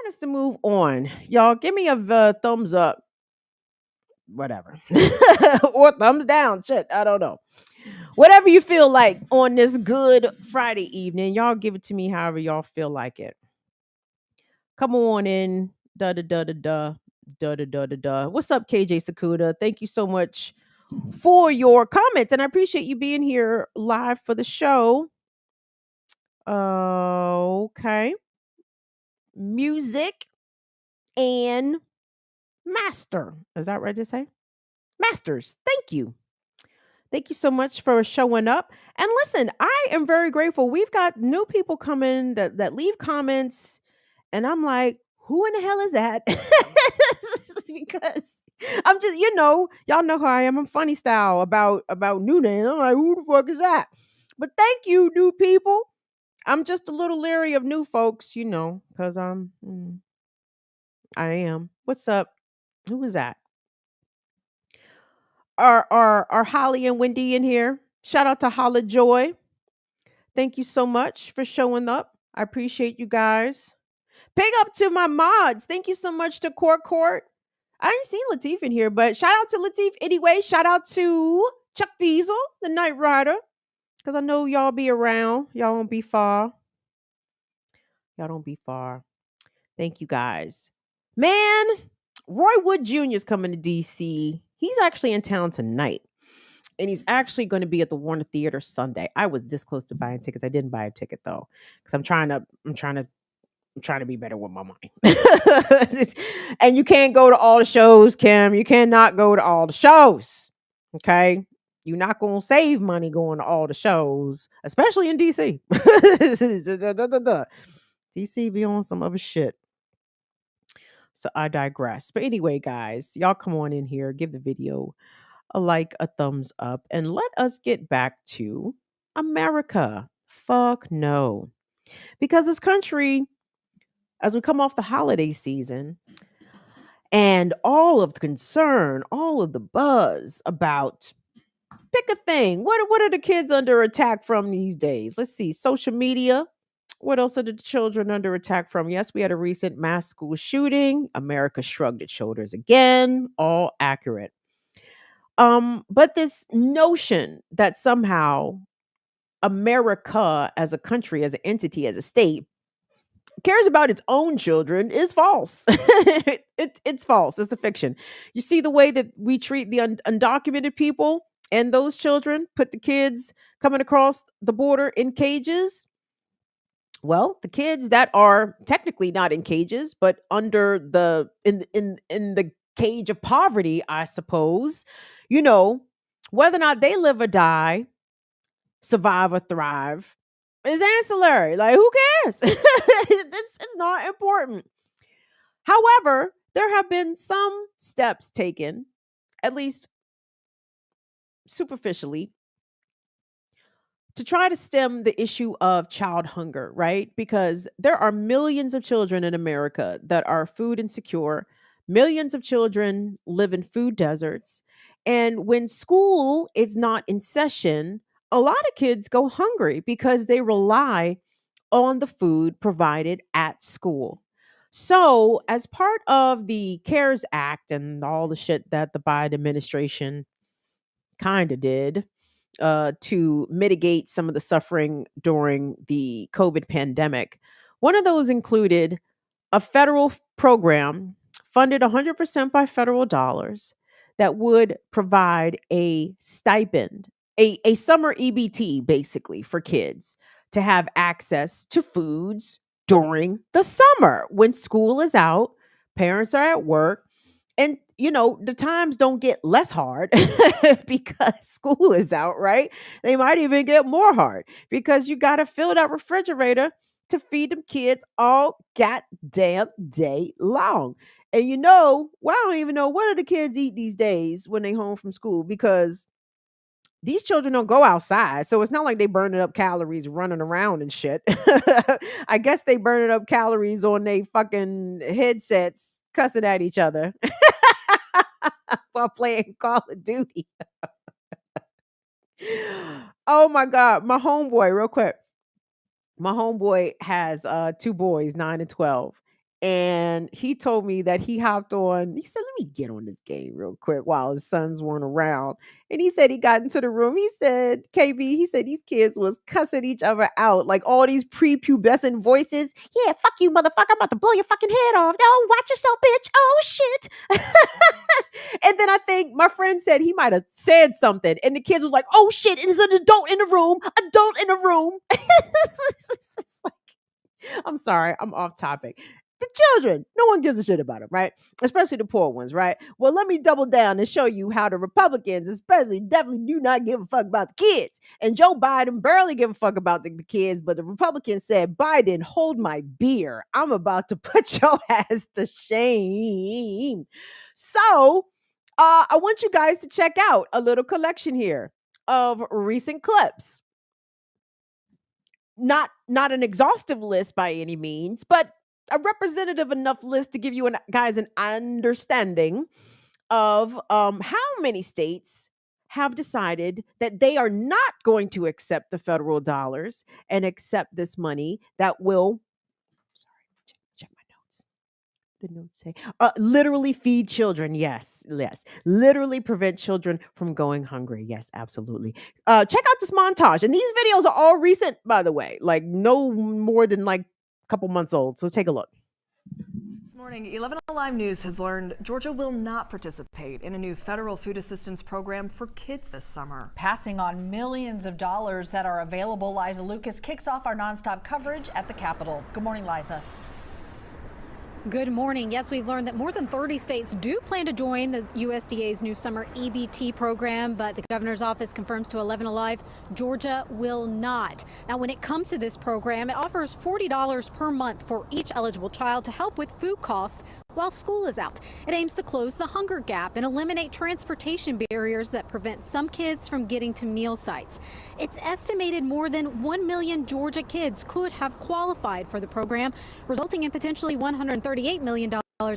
want us to move on. Y'all, give me a thumbs up, whatever, or thumbs down. Shit, I don't know. Whatever you feel like on this good Friday evening, y'all give it to me however y'all feel like it. Come on in. Da da da da da da da da da da. What's up, KJ Sakuda? Thank you so much for your comments, and I appreciate you being here live for the show. Okay, music and master. Is that right to say? Masters. Thank you. Thank you so much for showing up. And listen, I am very grateful. We've got new people coming that leave comments, and I'm like, who in the hell is that? Because I'm just, y'all know how I am. I'm funny style about new names. I'm like, who the fuck is that? But thank you, new people. I'm just a little leery of new folks, because I am. What's up? Who is that? Are Holly and Wendy in here? Shout out to Holla Joy. Thank you so much for showing up. I appreciate you guys. Big up to my mods. Thank you so much to Court. I ain't seen Latif in here, but shout out to Latif anyway. Shout out to Chuck Diesel, the Night Rider, because I know y'all be around. Y'all won't be far. Y'all don't be far. Thank you guys. Man, Roy Wood Jr. is coming to DC. He's actually in town tonight. And he's actually going to be at the Warner Theater Sunday. I was this close to buying tickets. I didn't buy a ticket though, because I'm trying to be better with my money. And you can't go to all the shows, Kim. You cannot go to all the shows. Okay, you're not gonna save money going to all the shows, especially in DC. DC be on some other shit. So I digress. But anyway, guys, y'all come on in here, give the video a like, a thumbs up, and let us get back to America. Fuck no. Because this country, as we come off the holiday season, and all of the concern, all of the buzz about pick a thing. What are the kids under attack from these days? Let's see. Social media. What else are the children under attack from? Yes, we had a recent mass school shooting. America shrugged its shoulders again. All accurate. But this notion that somehow America as a country, as an entity, as a state, cares about its own children is false. It's false. It's a fiction. You see the way that we treat the undocumented people and those children, put the kids coming across the border in cages. Well, the kids that are technically not in cages, but under the in the cage of poverty, I suppose, you know, whether or not they live or die, survive or thrive is ancillary. Like, who cares? It's not important. However, there have been some steps taken, at least superficially, to try to stem the issue of child hunger, right? Because there are millions of children in America that are food insecure. Millions of children live in food deserts. And when school is not in session, a lot of kids go hungry because they rely on the food provided at school. So, as part of the CARES Act and all the shit that the Biden administration kind of did, to mitigate some of the suffering during the COVID pandemic. One of those included a federal program funded 100% by federal dollars that would provide a stipend, a summer EBT basically for kids to have access to foods during the summer when school is out, parents are at work, and the times don't get less hard because school is out, right? They might even get more hard because you got to fill that refrigerator to feed them kids all goddamn day long. And well, I don't even know what do the kids eat these days when they home from school, because these children don't go outside. So it's not like they burning up calories running around and shit. I guess they burning up calories on their fucking headsets cussing at each other while playing Call of Duty. Oh my God. My homeboy, real quick. My homeboy has two boys, 9 and 12. And he told me that he hopped on. He said, "Let me get on this game real quick while his sons weren't around." And he said he got into the room. He said, "KB," he said these kids was cussing each other out, like all these prepubescent voices. "Yeah, fuck you, motherfucker! I'm about to blow your fucking head off. Oh, watch yourself, bitch. Oh shit." And then I think my friend said he might have said something, and the kids was like, "Oh shit! And there's an adult in the room. Adult in the room." It's like, I'm sorry, I'm off topic. The children, no one gives a shit about them, right? Especially the poor ones, right? Well, let me double down and show you how the Republicans, especially, definitely do not give a fuck about the kids. And Joe Biden barely give a fuck about the kids, but the Republicans said, "Biden, hold my beer. I'm about to put your ass to shame." So, I want you guys to check out a little collection here of recent clips. Not an exhaustive list by any means, but a representative enough list to give you guys an understanding of how many states have decided that they are not going to accept the federal dollars and accept this money that will, sorry, check my notes. The notes say, literally feed children. Yes, yes. Literally prevent children from going hungry. Yes, absolutely. Check out this montage. And these videos are all recent, by the way, like no more than like a couple months old. So take a look. This morning, 11 Alive News has learned Georgia will not participate in a new federal food assistance program for kids this summer. Passing on millions of dollars that are available, Liza Lucas kicks off our nonstop coverage at the Capitol. Good morning, Liza. Good morning. Yes, we've learned that more than 30 states do plan to join the USDA's new summer EBT program, but the governor's office confirms to 11 Alive, Georgia will not. Now, when it comes to this program, it offers $40 per month for each eligible child to help with food costs while school is out. It aims to close the hunger gap and eliminate transportation barriers that prevent some kids from getting to meal sites. It's estimated more than 1 million Georgia kids could have qualified for the program, resulting in potentially $138 million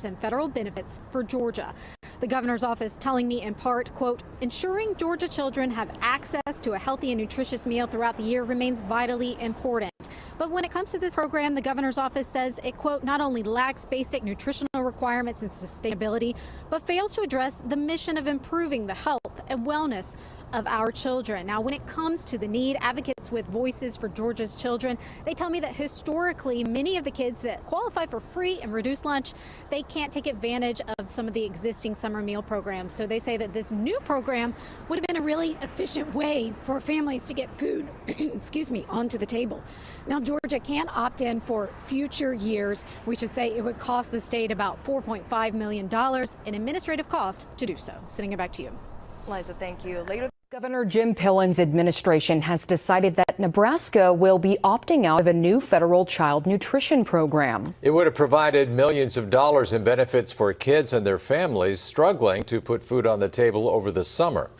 in federal benefits for Georgia. The governor's office telling me in part, quote, "Ensuring Georgia children have access to a healthy and nutritious meal throughout the year remains vitally important." But when it comes to this program, the governor's office says it, quote, "not only lacks basic nutritional requirements and sustainability, but fails to address the mission of improving the health and wellness of our children." Now, when it comes to the need, advocates with Voices for Georgia's Children, they tell me that historically, many of the kids that qualify for free and reduced lunch, they can't take advantage of some of the existing summer meal programs. So they say that this new program would have been a really efficient way for families to get food, excuse me, onto the table. Now, Georgia can opt in for future years. We should say it would cost the state about $4.5 million in administrative cost to do so. Sending it back to you. Liza, thank you. Later. Governor Jim Pillen's administration has decided that Nebraska will be opting out of a new federal child nutrition program. It would have provided millions of dollars in benefits for kids and their families struggling to put food on the table over the summer.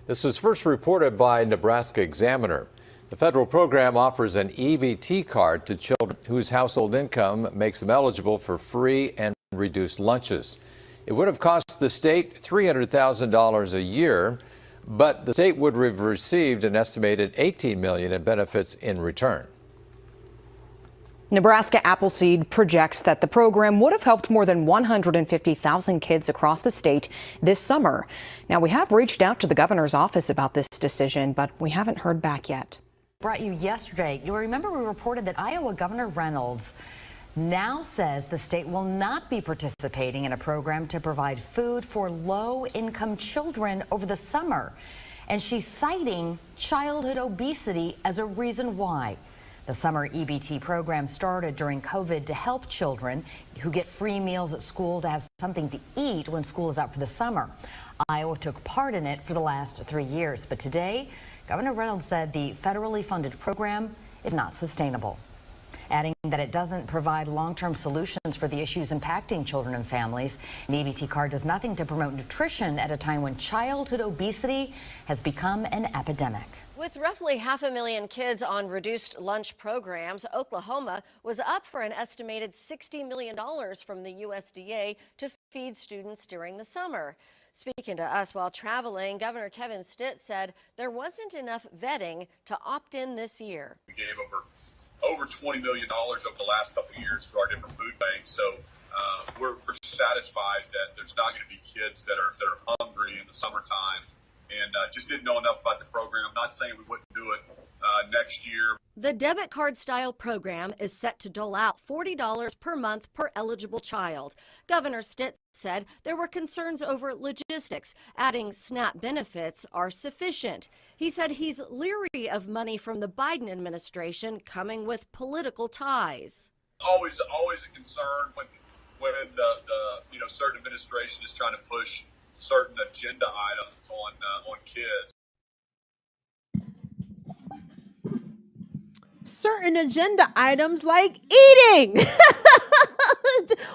This was first reported by Nebraska Examiner. The federal program offers an EBT card to children whose household income makes them eligible for free and reduced lunches. It would have cost the state $300,000 a year, but the state would have received an estimated $18 million in benefits in return. Nebraska Appleseed projects that the program would have helped more than 150,000 kids across the state this summer. Now, we have reached out to the governor's office about this decision, but we haven't heard back yet. Brought you yesterday. You'll remember we reported that Iowa Governor Reynolds now says the state will not be participating in a program to provide food for low-income children over the summer. And she's citing childhood obesity as a reason why. The summer EBT program started during COVID to help children who get free meals at school to have something to eat when school is out for the summer. Iowa took part in it for the last 3 years. But today, Governor Reynolds said the federally funded program is not sustainable, adding that it doesn't provide long-term solutions for the issues impacting children and families. An EBT card does nothing to promote nutrition at a time when childhood obesity has become an epidemic. With roughly 500,000 kids on reduced lunch programs, Oklahoma was up for an estimated $60 million from the USDA to feed students during the summer. Speaking to us while traveling, Governor Kevin Stitt said there wasn't enough vetting to opt in this year. We gave over over $20 million over the last couple of years through our different food banks. So we're satisfied that there's not going to be kids that are hungry in the summertime, and just didn't know enough about the program. I'm not saying we wouldn't do it next year. The debit card style program is set to dole out $40 per month per eligible child. Governor Stitt said there were concerns over logistics. Adding SNAP benefits are sufficient. He said he's leery of money from the Biden administration coming with political ties. Always a concern when the certain administration is trying to push certain agenda items on kids. Certain agenda items like eating.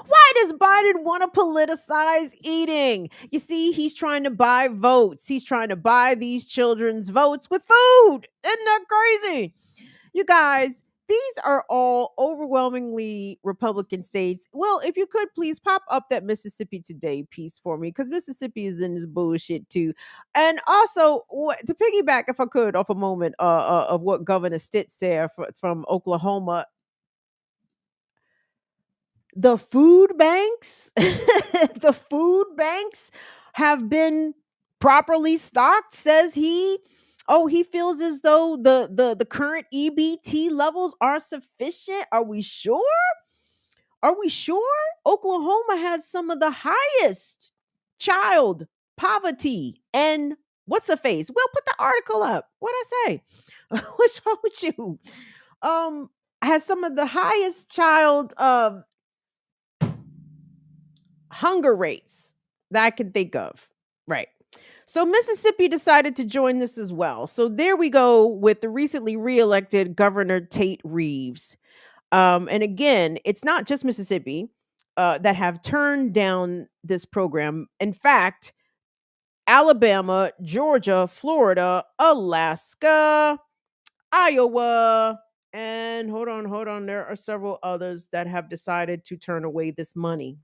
Why does Biden want to politicize eating? You see, he's trying to buy votes. He's trying to buy these children's votes with food. Isn't that crazy? You guys, these are all overwhelmingly Republican states. Well, if you could please pop up that Mississippi Today piece for me, because Mississippi is in this bullshit too. And also, to piggyback, if I could, off a moment of what Governor Stitt said from Oklahoma, the food banks, the food banks have been properly stocked, says he. Oh, he feels as though the current EBT levels are sufficient. Are we sure? Are we sure? Oklahoma has some of the highest child poverty. And what's the face? We'll put the article up. What'd I say? What's wrong with you? Has some of the highest child hunger rates that I can think of. Right. So Mississippi decided to join this as well. So there we go with the recently reelected Governor Tate Reeves. And again, it's not just Mississippi that have turned down this program. In fact, Alabama, Georgia, Florida, Alaska, Iowa, and hold on. There are several others that have decided to turn away this money.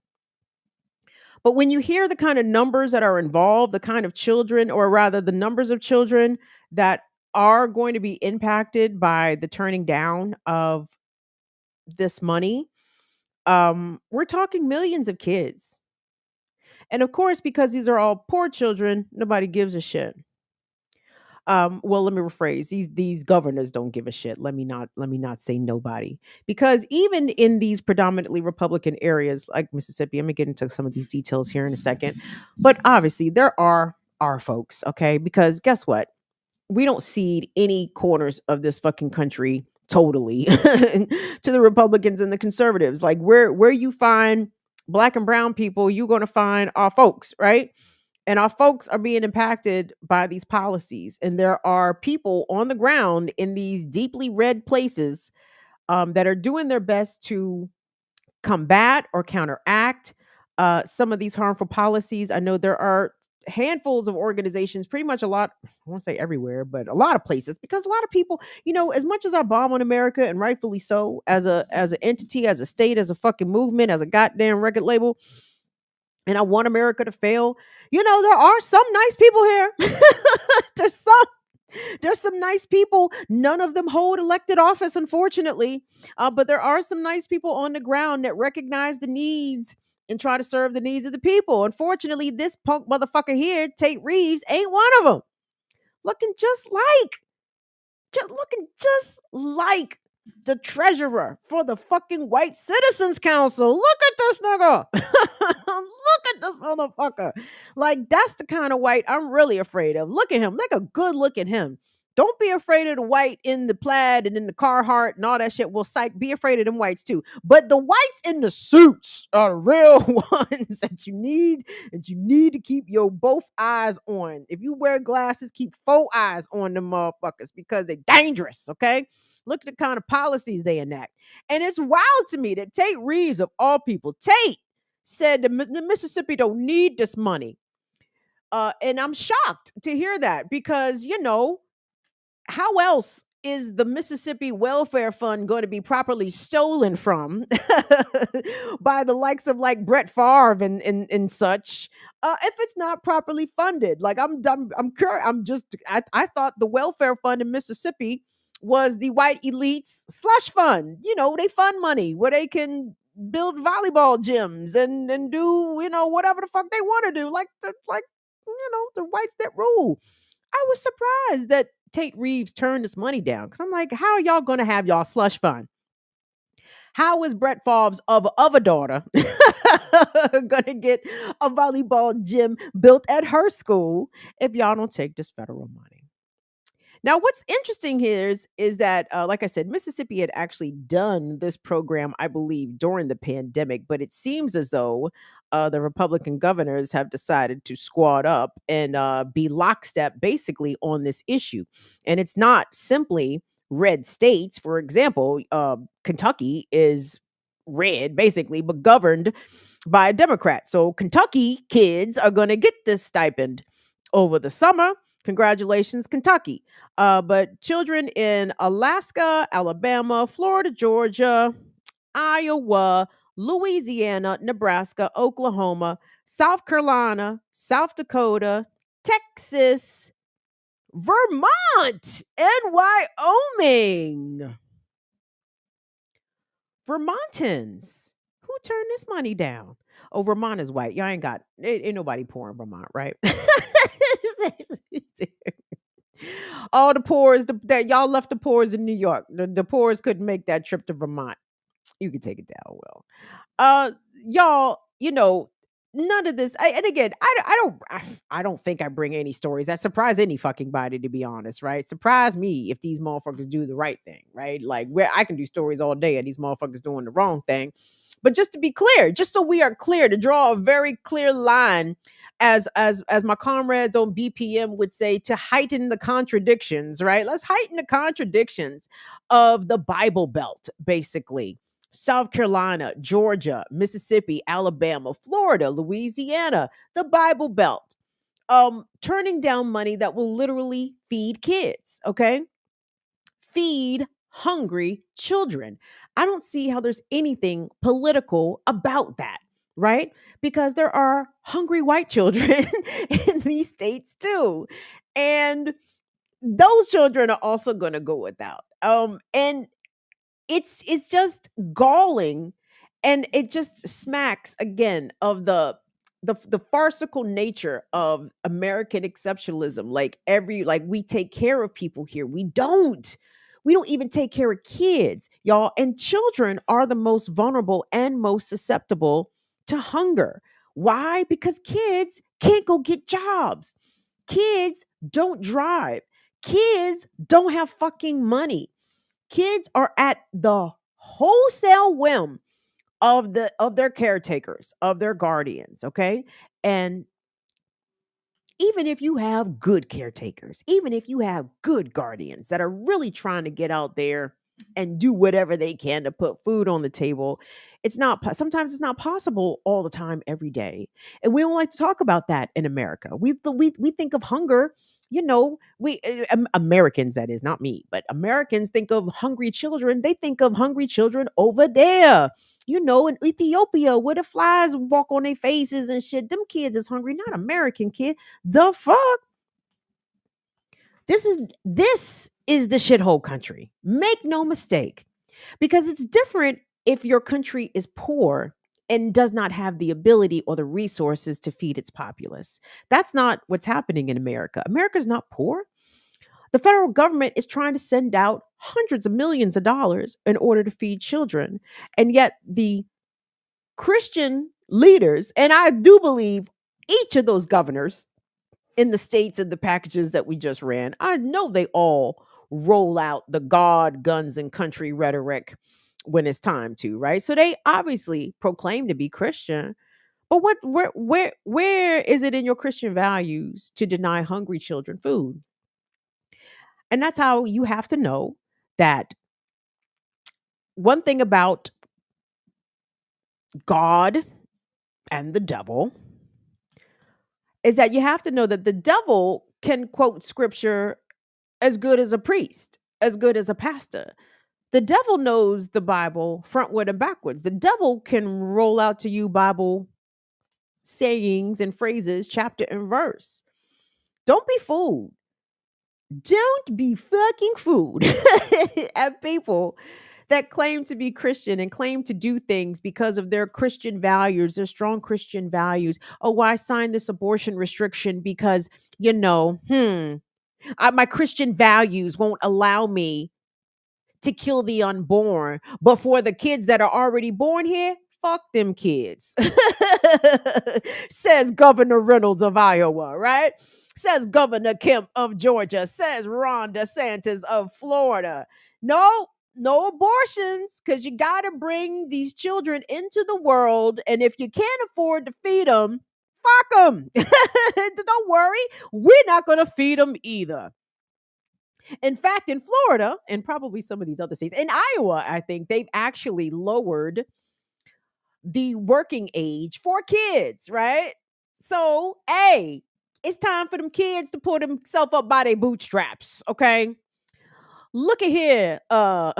But when you hear the kind of numbers that are involved, the kind of children, or rather the numbers of children that are going to be impacted by the turning down of this money, we're talking millions of kids. And of course, because these are all poor children, nobody gives a shit. Well, let me rephrase. These governors don't give a shit. Let me not say nobody, because even in these predominantly Republican areas like Mississippi, I'm gonna get into some of these details here in a second. But obviously, there are our folks, okay? Because guess what? We don't cede any corners of this fucking country totally to the Republicans and the conservatives. Like where you find black and brown people, you're gonna find our folks, right? And our folks are being impacted by these policies. And there are people on the ground in these deeply red places that are doing their best to combat or counteract some of these harmful policies. I know there are handfuls of organizations, pretty much a lot, I won't say everywhere, but a lot of places, because a lot of people, as much as I bomb on America, and rightfully so, as an entity, as a state, as a fucking movement, as a goddamn record label, and I want America to fail. There are some nice people here. There's some nice people. None of them hold elected office, unfortunately. But there are some nice people on the ground that recognize the needs and try to serve the needs of the people. Unfortunately, this punk motherfucker here, Tate Reeves, ain't one of them. Looking just like the treasurer for the fucking White Citizens Council. Look at this nigga. Look at this motherfucker. Like, that's the kind of white I'm really afraid of. Look at him. Like a good look at him. Don't be afraid of the white in the plaid and in the Carhartt and all that shit. Well, psych, be afraid of them whites too. But the whites in the suits are the real ones that you need to keep your both eyes on. If you wear glasses, keep 4 eyes on them motherfuckers, because they're dangerous, okay? Look at the kind of policies they enact. And it's wild to me that Tate Reeves, of all people, Tate said the Mississippi don't need this money. And I'm shocked to hear that, because, how else is the Mississippi Welfare Fund going to be properly stolen from by the likes of like Brett Favre and such, if it's not properly funded? Like, I thought the welfare fund in Mississippi was the white elites slush fund. They fund money where they can build volleyball gyms and do whatever the fuck they want to do, like the whites that rule. I was surprised that Tate Reeves turned this money down because I'm like, how are y'all going to have y'all slush fund? How is Brett Favre's of a daughter going to get a volleyball gym built at her school if y'all don't take this federal money? Now, what's interesting here is that, like I said, Mississippi had actually done this program, I believe, during the pandemic, but it seems as though the Republican governors have decided to squad up and be lockstep basically on this issue. And it's not simply red states. For example, Kentucky is red, basically, but governed by a Democrat. So Kentucky kids are going to get this stipend over the summer. Congratulations, Kentucky. But children in Alaska, Alabama, Florida, Georgia, Iowa, Louisiana, Nebraska, Oklahoma, South Carolina, South Dakota, Texas, Vermont, and Wyoming. Vermontans. Who turned this money down? Oh, Vermont is white. Y'all ain't nobody poor in Vermont, right? All the poors that y'all left the poors in New York. The poors couldn't make that trip to Vermont. You can take it down, Will. Y'all, none of this. And again, I don't think I bring any stories that surprise any fucking body, to be honest, right? Surprise me if these motherfuckers do the right thing, right? Like where I can do stories all day of these motherfuckers doing the wrong thing. But just to be clear, just so we are clear, to draw a very clear line, as my comrades on BPM would say, to heighten the contradictions, right? Let's heighten the contradictions of the Bible Belt, basically. South Carolina, Georgia, Mississippi, Alabama, Florida, Louisiana, the Bible Belt, turning down money that will literally feed kids, okay? Feed hungry children. I don't see how there's anything political about that, right? Because there are hungry white children in these states too. And those children are also going to go without. And it's just galling, and it just smacks again of the farcical nature of American exceptionalism. Like we take care of people here. We don't even take care of kids, y'all. And children are the most vulnerable and most susceptible to hunger. Why? Because kids can't go get jobs. Kids don't drive. Kids don't have fucking money. Kids are at the wholesale whim of their caretakers, of their guardians, okay? And even if you have good caretakers, even if you have good guardians that are really trying to get out there and do whatever they can to put food on the table, sometimes it's not possible all the time every day. And we don't like to talk about that in America. We think of hunger, Americans, that is, not me, but Americans think of hungry children. They think of hungry children over there, in Ethiopia, where the flies walk on their faces and shit. Them kids is hungry, not American kid. The fuck? This is the shithole country. Make no mistake. Because it's different if your country is poor and does not have the ability or the resources to feed its populace. That's not what's happening in America. America's not poor. The federal government is trying to send out hundreds of millions of dollars in order to feed children. And yet the Christian leaders, and I do believe each of those governors in the states and the packages that we just ran, I know they all roll out the God, guns, and country rhetoric when it's time to, right? So they obviously proclaim to be Christian. But where is it in your Christian values to deny hungry children food? And that's how you have to know that one thing about God and the devil is that you have to know that the devil can quote scripture as good as a priest, as good as a pastor. The devil knows the Bible frontward and backwards. The devil can roll out to you Bible sayings and phrases, chapter and verse. Don't be fooled. Don't be fucking fooled at people that claim to be Christian and claim to do things because of their Christian values, their strong Christian values. Oh, well, I signed this abortion restriction because, my Christian values won't allow me to kill the unborn. But for the kids that are already born here, fuck them kids. Says Governor Reynolds of Iowa, right? Says Governor Kemp of Georgia. Says Ron DeSantis of Florida. No, no abortions, because you got to bring these children into the world. And if you can't afford to feed them, fuck them. Don't worry. We're not going to feed them either. In fact, in Florida and probably some of these other states, in Iowa, I think they've actually lowered the working age for kids, right? So, hey, it's time for them kids to pull themselves up by their bootstraps, okay? Look at here. I'm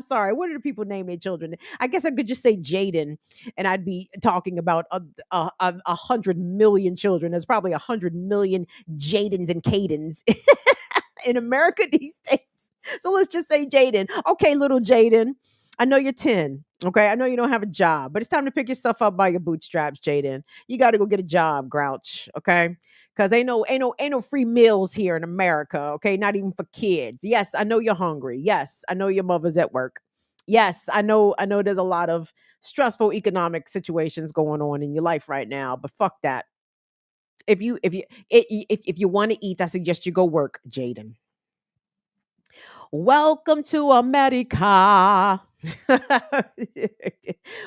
sorry, what do the people name their children? I guess I could just say Jaden, and I'd be talking about 100 million children. There's probably 100 million Jadens and Cadens in America these days. So let's just say Jaden. Okay, little Jaden, I know you're 10. Okay, I know you don't have a job, but it's time to pick yourself up by your bootstraps, Jaden. You got to go get a job, Grouch. Okay, because ain't no free meals here in America. Okay, not even for kids. Yes, I know you're hungry. Yes, I know your mother's at work. Yes, I know. There's a lot of stressful economic situations going on in your life right now, but fuck that. If you want to eat, I suggest you go work, Jaden. Welcome to America.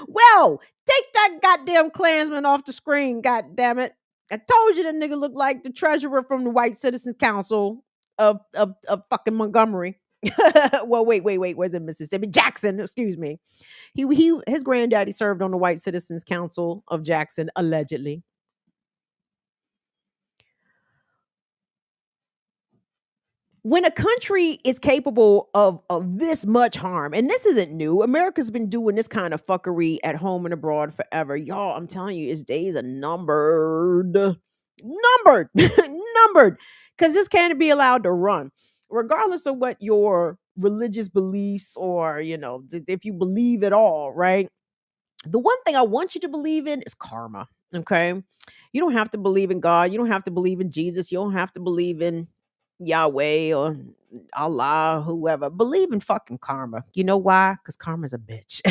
Well, take that goddamn Klansman off the screen, goddamn it. I told you that nigga looked like the treasurer from the White Citizens Council of fucking Montgomery. Well, wait. Where's it, Mississippi? Jackson, excuse me. His granddaddy served on the White Citizens Council of Jackson, allegedly. When a country is capable of this much harm, and this isn't new, America's been doing this kind of fuckery at home and abroad forever. Y'all, I'm telling you, its days are numbered. Numbered. Numbered. Because this can't be allowed to run. Regardless of what your religious beliefs or, if you believe at all, right? The one thing I want you to believe in is karma. Okay. You don't have to believe in God. You don't have to believe in Jesus. You don't have to believe in Yahweh or Allah, whoever. Believe in fucking karma. You know why? Because karma's a bitch.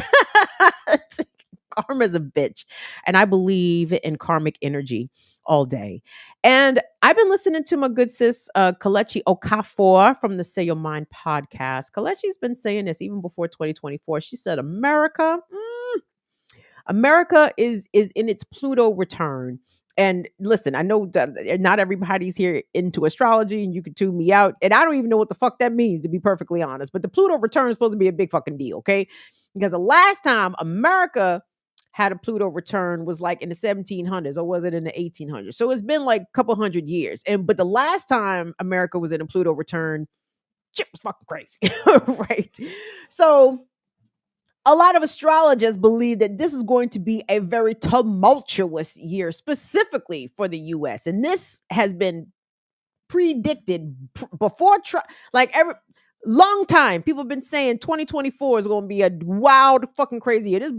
Karma's a bitch. And I believe in karmic energy all day. And I've been listening to my good sis, Kalechi Okafor from the Say Your Mind podcast. Kalechi's been saying this even before 2024. She said, America is in its Pluto return. And listen, I know that not everybody's here into astrology, and you can tune me out. And I don't even know what the fuck that means, to be perfectly honest. But the Pluto return is supposed to be a big fucking deal, okay? Because the last time America had a Pluto return was like in the 1700s, or was it in the 1800s? So it's been like a couple hundred years. But the last time America was in a Pluto return, shit was fucking crazy, right? So a lot of astrologers believe that this is going to be a very tumultuous year, specifically for the US. And this has been predicted before Trump, like every long time. People have been saying 2024 is going to be a wild, fucking crazy year. This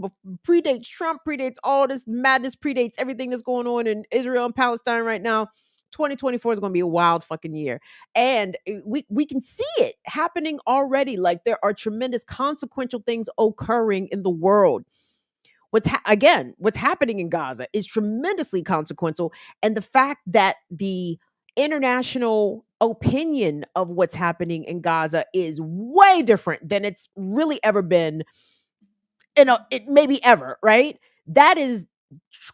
predates Trump, predates all this madness, predates everything that's going on in Israel and Palestine right now. 2024 is going to be a wild fucking year. And we can see it happening already. Like there are tremendous consequential things occurring in the world. What's happening in Gaza is tremendously consequential. And the fact that the international opinion of what's happening in Gaza is way different than it's really ever been it maybe ever, right? That is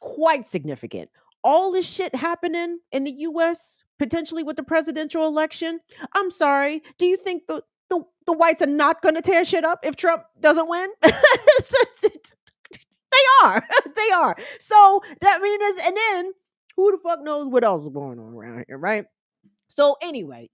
quite significant. All this shit happening in the US, potentially with the presidential election. I'm sorry. Do you think the whites are not going to tear shit up if Trump doesn't win? They are. They are. So that means, and then who the fuck knows what else is going on around here, right? So anyway.